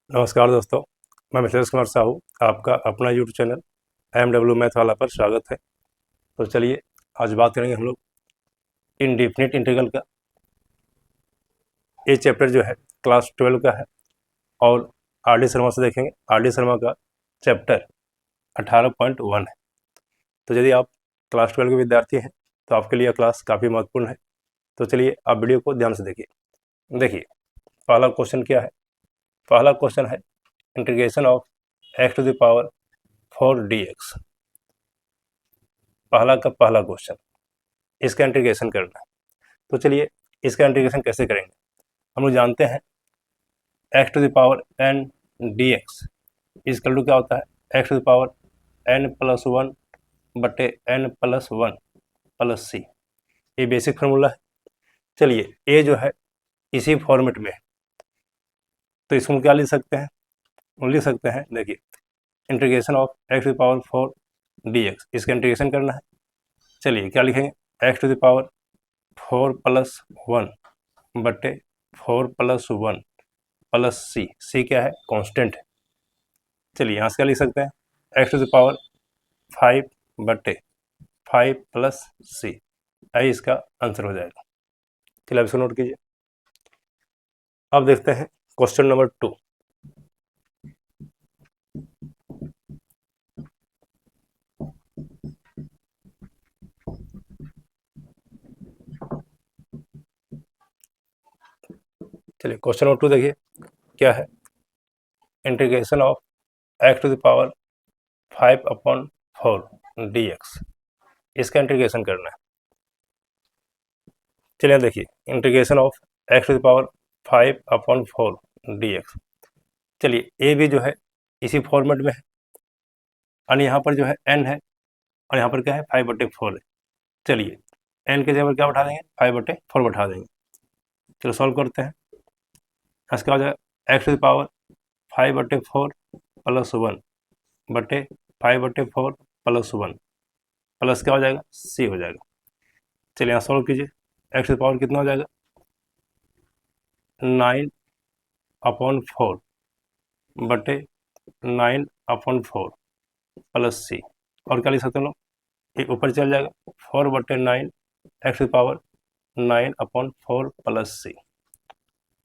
नमस्कार दोस्तों, मैं मिथिलेश कुमार साहू, आपका अपना यूट्यूब चैनल MW मैथ वाला पर स्वागत है। तो चलिए आज बात करेंगे हम लोग इनडिफिनिट इंटीग्रल का। ये चैप्टर जो है क्लास 12 का है और आर डी शर्मा से देखेंगे। आर डी शर्मा का चैप्टर 18.1 है। तो यदि आप क्लास 12 के विद्यार्थी हैं तो आपके लिए क्लास काफ़ी महत्वपूर्ण है। तो चलिए आप वीडियो को ध्यान से देखिए। पहला क्वेश्चन क्या है? पहला क्वेश्चन है इंटीग्रेशन ऑफ x⁴ 4 dx। पहला का पहला क्वेश्चन, इसका इंटीग्रेशन करना है। तो चलिए इसका इंटीग्रेशन कैसे करेंगे। हम लोग जानते हैं x⁴n dx इसका क्या होता है, x⁴n+1 बटे n+1 प्लस c। ये बेसिक फार्मूला है। चलिए ये जो है इसी फॉर्मेट में है, तो इसको क्या लिख सकते हैं? लिख सकते हैं, देखिए इंटीग्रेशन ऑफ x⁴ dx, इसका इंटीग्रेशन करना है। चलिए क्या लिखेंगे, x⁴ 4+1 बटे 4+1 प्लस c क्या है, कांस्टेंट है। चलिए यहाँ से क्या लिख सकते हैं, x⁴ 5 बटे 5 प्लस c, यही इसका आंसर हो जाएगा। चलिए अब इसको नोट कीजिए। अब देखते हैं क्वेश्चन नंबर 2। चलिए क्वेश्चन नंबर 2 देखिए क्या है, इंटीग्रेशन ऑफ x⁴ 5/4 dx, इसका इंटीग्रेशन करना है। चलिए देखिए इंटीग्रेशन ऑफ x⁴ 5/4 dx। चलिए ये भी जो है इसी फॉर्मेट में है और यहाँ पर जो है n है और यहाँ पर क्या है 5/4 है। चलिए n के जगह क्या बैठा देंगे, 5/4 बैठा देंगे। चलो सॉल्व करते हैं। इसका हो जाएगा x⁴ 5/4 प्लस 1 बटे 5/4 प्लस 1 प्लस क्या हो जाएगा, c हो जाएगा। चलिए यहाँ सॉल्व कीजिए। x⁴ कितना हो जाएगा, 9/4 बटे 9/4 प्लस c, और क्या लिख सकते हैं लोग, ये ऊपर चल जाएगा 4/9 x⁴ 9/4 प्लस c,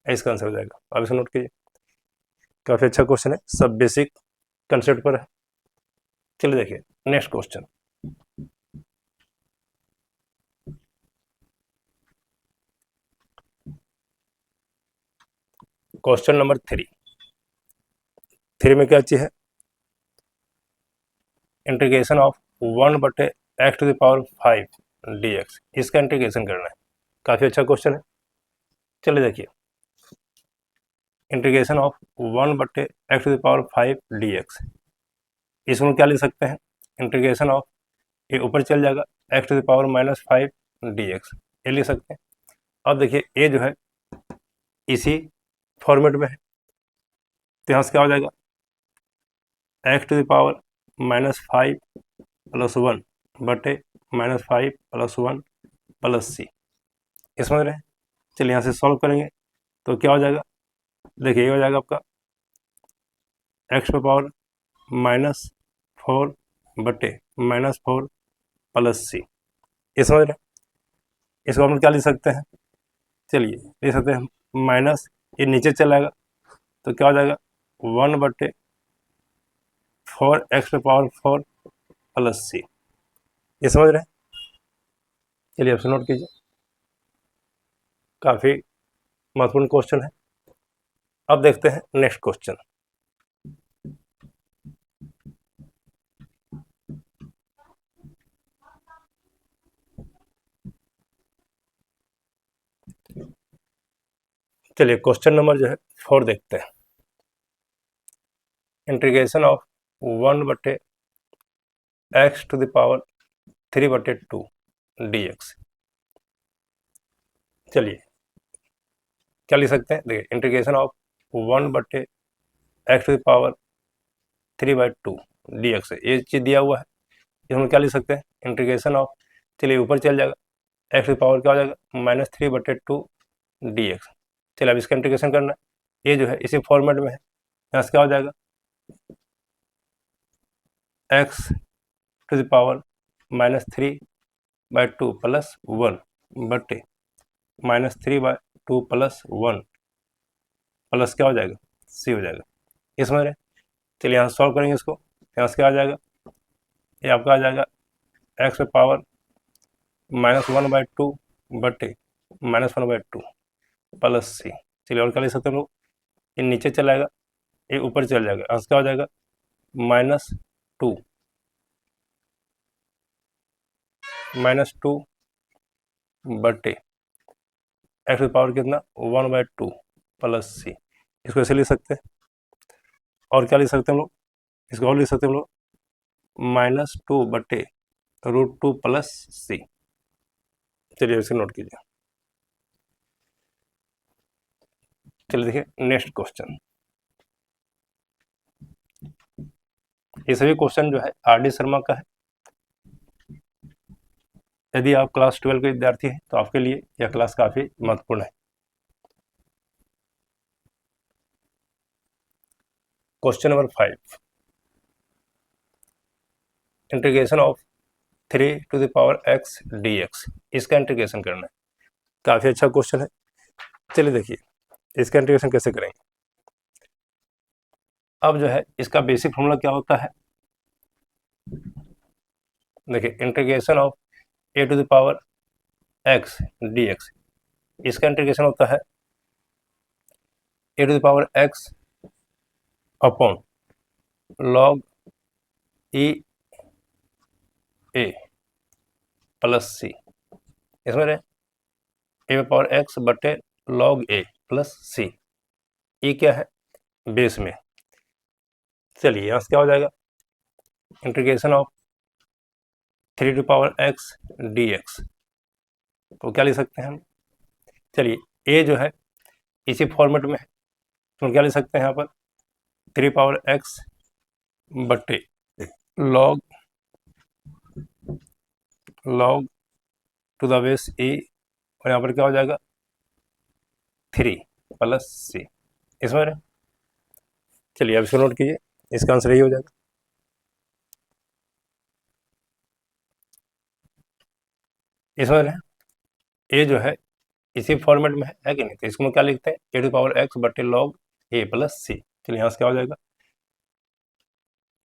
इसका आंसर हो जाएगा। अब इसे नोट कीजिए। काफ़ी अच्छा क्वेश्चन है, सब बेसिक कंसेप्ट पर है। चलिए देखिए नेक्स्ट क्वेश्चन। क्वेश्चन नंबर 3 में क्या चीज है, इंटीग्रेशन ऑफ 1 बटे x⁵ dx, इसका इंटीग्रेशन करना है। काफ़ी अच्छा क्वेश्चन है। चलिए देखिए इंटीग्रेशन ऑफ 1 बटे x⁵ dx, इसमें क्या लिख सकते हैं, इंटीग्रेशन ऑफ, ये ऊपर चल जाएगा x⁻⁻5 dx, ये लिख सकते हैं। अब देखिए ये जो है इसी फॉर्मेट में है, तो यहाँ से क्या हो जाएगा, x⁻⁻5 प्लस 1 बटे -5 प्लस 1 प्लस c, ये समझ रहे हैं। चलिए यहाँ से सॉल्व करेंगे तो क्या हो जाएगा, देखिए ये हो जाएगा आपका x⁻⁻4 बटे -4 प्लस c, ये समझ रहे हैं। इसको हम क्या लिख सकते हैं, चलिए लिख सकते हैं माइनस, ये नीचे चलाएगा तो क्या हो जाएगा 1 बटे 4x⁴ प्लस c, ये समझ रहे हैं। चलिए अब नोट कीजिए, काफ़ी महत्वपूर्ण क्वेश्चन है। अब देखते हैं नेक्स्ट क्वेश्चन। चलिए क्वेश्चन नंबर जो है 4 देखते हैं, इंटीग्रेशन ऑफ 1 बटे x⁵3/2 dx। चलिए क्या लिख सकते हैं, देखिए इंटीग्रेशन ऑफ 1 बटे x⁵3/2 dx है, ये चीज़ दिया हुआ है। इसमें क्या लिख सकते हैं, इंटीग्रेशन ऑफ, चलिए ऊपर चल जाएगा x⁵ क्या हो जाएगा -3/2 dx। चलिए अब इसका इंटीग्रेशन करना है, ये जो है इसी फॉर्मेट में है, यहाँ से क्या हो जाएगा, x to the power -3/2 plus 1 बटे -3/2 प्लस 1 प्लस क्या हो जाएगा, सी हो जाएगा। इसमें रहे, चलिए यहाँ सॉल्व करेंगे इसको। यहाँ से क्या आ जाएगा, ये आपका आ जाएगा एक्स पे पावर -1/2 बटे -1/2 प्लस सी। चलिए और क्या लिख सकते हैं हम लोग, ये नीचे चला जाएगा, ये ऊपर चल जाएगा। यहाँ से क्या हो जाएगा, -2 बटे एक्स पे पावर कितना 1/2 प्लस सी। इसको ऐसे लिख सकते हैं। और क्या लिख सकते हैं हम लोग, इसको और लिख सकते हैं हम लोग -2 बटे √2 प्लस सी। चलिए इसे नोट कीजिए। चलिए देखिए नेक्स्ट क्वेश्चन। ये सभी क्वेश्चन जो है आर.डी. शर्मा का है। यदि आप क्लास 12 के विद्यार्थी हैं तो आपके लिए यह क्लास काफी महत्वपूर्ण है। Question number 5, integration of 3 to the power x dx, इसका इंटीग्रेशन करना है। काफी अच्छा क्वेश्चन है। चलिए देखिए इसका इंटीग्रेशन कैसे करेंगे। अब जो है इसका बेसिक फॉर्मूला क्या होता है, देखिए integration of a to the power x dx, इसका इंटीग्रेशन होता है a to the power x upon log e a plus C. इसमें रहे ए पावर x बटे log a प्लस सी। ये क्या है, बेस में। चलिए यहाँ से क्या हो जाएगा, integration of 3 to power x dx को क्या लिख सकते हैं हम। चलिए ए जो है इसी फॉर्मेट में है तो क्या लिख सकते हैं यहाँ पर 3 पावर x बटे log to the base e, और यहाँ पर क्या हो जाएगा 3 प्लस सी। इसमें रहे, चलिए अब इसको नोट कीजिए, इसका आंसर यही हो जाएगा। इसमें रहे ए जो है इसी फॉर्मेट में है कि नहीं, तो इसको क्या लिखते हैं ए टू पावर x बटे log a प्लस सी। चलिए यहाँ से क्या हो जाएगा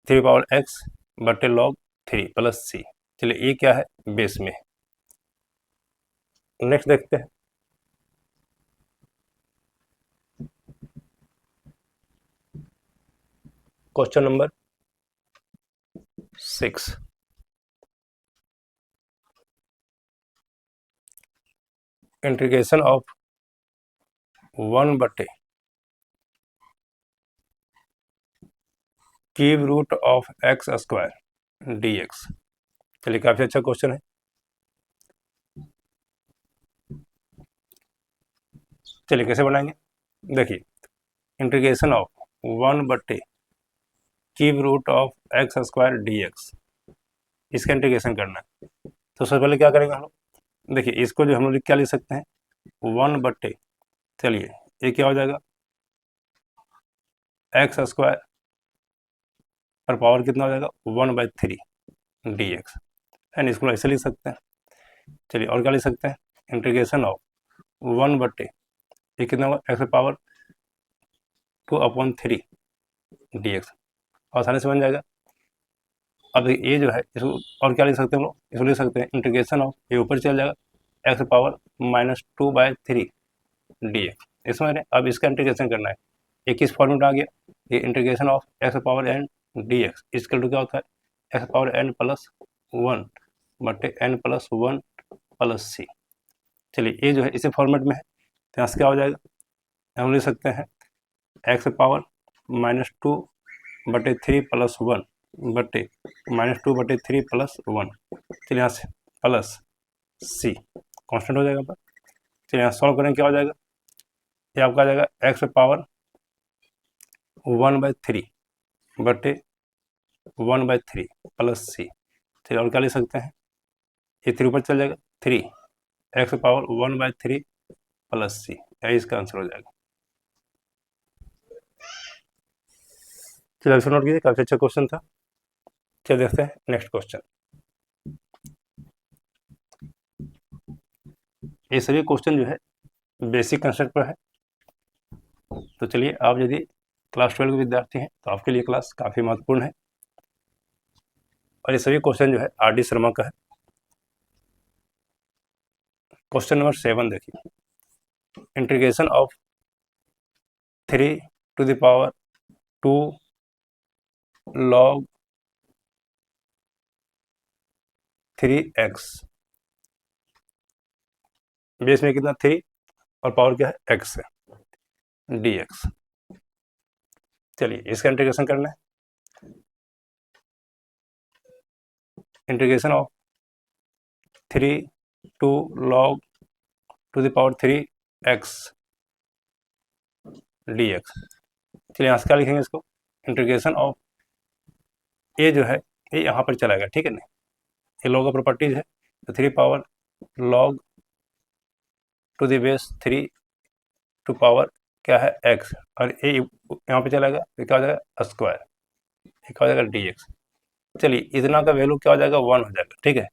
3 पावर x बटे log 3 प्लस सी। चलिए ये क्या है, बेस में। नेक्स्ट देखते हैं क्वेश्चन नंबर 6, इंटीग्रेशन ऑफ 1 बटे cube root of x square dx। चलिए काफी अच्छा क्वेश्चन है। चलिए कैसे बनाएंगे, देखिए इंटीग्रेशन ऑफ 1 बटे cube root of x square dx, इसका इंटीग्रेशन करना है। तो सबसे पहले क्या करेंगे हम लोग, देखिए इसको जो हम लोग क्या लिख सकते हैं 1 बटे, चलिए ये क्या हो जाएगा x स्क्वायर पर पावर कितना हो जाएगा 1/3 dx, एंड इसको ऐसे लिख सकते हैं। चलिए और क्या लिख सकते हैं, इंटीग्रेशन ऑफ 1 बटे ये कितना होगा x पावर 2/3 dx, आसानी से बन जाएगा। अब ये जो है इसको और क्या लिख सकते हैं हम लोग, इसको लिख सकते हैं इंटीग्रेशन ऑफ, ये ऊपर चल जाएगा x पावर -2/3 dx। इसमें अब इसका इंटीग्रेशन करना है, ये किस फॉर्मेट आ गया, ये integration of x power n dx इसका क्या होता है x पावर n प्लस 1 बटे n प्लस 1 प्लस सी। चलिए ये जो है इसी फॉर्मेट में है, तो यहाँ से क्या हो जाएगा, हम लिख सकते हैं x पावर -2 बटे 3 प्लस 1 बटे -2/3 प्लस 1। चलिए यहाँ से प्लस सी कांस्टेंट हो जाएगा पर। चलिए यहाँ सॉल्व करें क्या हो जाएगा, ये आपका आ जाएगा x पावर 1/3 बटे 1/3 प्लस सी। चलिए और क्या लिख सकते हैं, ये 3 ऊपर चल जाएगा 3 x पावर 1/3 प्लस सी, यही इसका आंसर हो जाएगा। चलिए आंसर नोट कीजिए, काफ़ी अच्छा क्वेश्चन था। चलिए देखते हैं नेक्स्ट क्वेश्चन। ये सभी क्वेश्चन जो है बेसिक कंसेप्ट पर है। तो चलिए, आप यदि क्लास 12 के विद्यार्थी हैं तो आपके लिए क्लास काफ़ी महत्वपूर्ण है। और ये सभी क्वेश्चन जो है आर.डी. शर्मा का है। क्वेश्चन नंबर 7 देखिए, integration of 3 to the power 2 log 3x, base में कितना 3 और पावर क्या है x है, dx। चलिए इसका इंटीग्रेशन करना है। Integration of 3 to log to the power 3x dx। चलिए यहाँ से क्या लिखेंगे इसको, इंटीग्रेशन ऑफ ए जो है ये यहाँ पर चलाएगा, ठीक है ना, ये लॉग का प्रॉपर्टीज है। तो 3 power log to the base 3 to power क्या है x, और ये यहाँ पे चलाएगा तो क्या हो जाएगा स्क्वायर, ये क्या हो जाएगा dx। चलिए इतना का वैल्यू क्या हो जाएगा 1 हो जाएगा, ठीक है।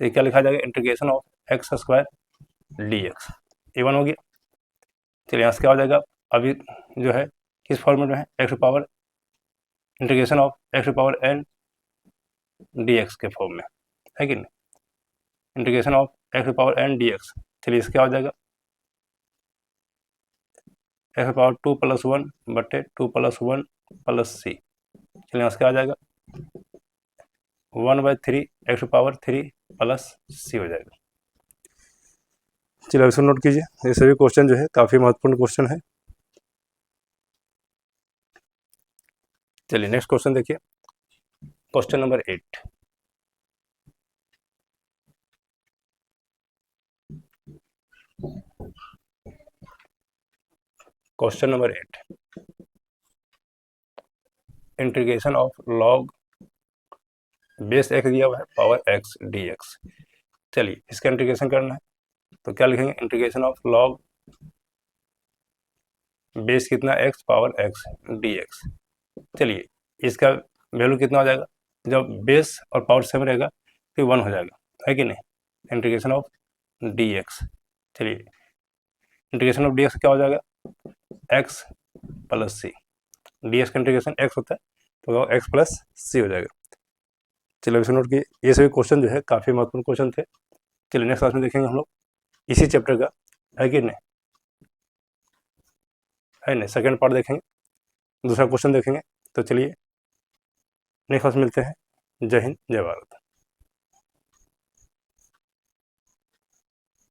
तो ये क्या लिखा जाएगा, integration of x square dx, ये 1 हो गया। चलिए यहाँ से क्या हो जाएगा, अभी जो है किस फॉर्मेट में है, x power integration of x power n dx के फॉर्म में है कि नहीं, integration of x power n dx। चलिए इसका क्या हो जाएगा, एक्स पावर 2 + 1 बटे 2 + 1 + c। चलिए यहाँ से क्या आ जाएगा 1/3 एक्स पावर 3 + c हो जाएगा। चलिए इसको नोट कीजिए, ये सभी क्वेश्चन जो है काफ़ी महत्वपूर्ण क्वेश्चन है। चलिए नेक्स्ट क्वेश्चन देखिए, question number 8। Question number 8, integration of log base x दिया हुआ है पावर x dx। चलिए इसका इंटीग्रेशन करना है, तो क्या लिखेंगे, इंटीग्रेशन ऑफ लॉग बेस कितना x पावर x dx। चलिए इसका वैल्यू कितना हो जाएगा, जब बेस और पावर सेम रहेगा तो 1 हो जाएगा, है कि नहीं, इंटीग्रेशन ऑफ dx। चलिए इंटीग्रेशन ऑफ dx क्या हो जाएगा, x + c, dx का इंटीग्रेशन x होता है तो x + c हो जाएगा। चलिए इसे नोट किए, ये सभी क्वेश्चन जो है काफ़ी महत्वपूर्ण क्वेश्चन थे। चलिए नेक्स्ट क्लास में देखेंगे हम लोग इसी चैप्टर का, है कि नहीं, है नहीं, सेकेंड पार्ट देखेंगे, दूसरा क्वेश्चन देखेंगे। तो चलिए नेक्स्ट क्लास मिलते हैं। जय हिंद, जय भारत।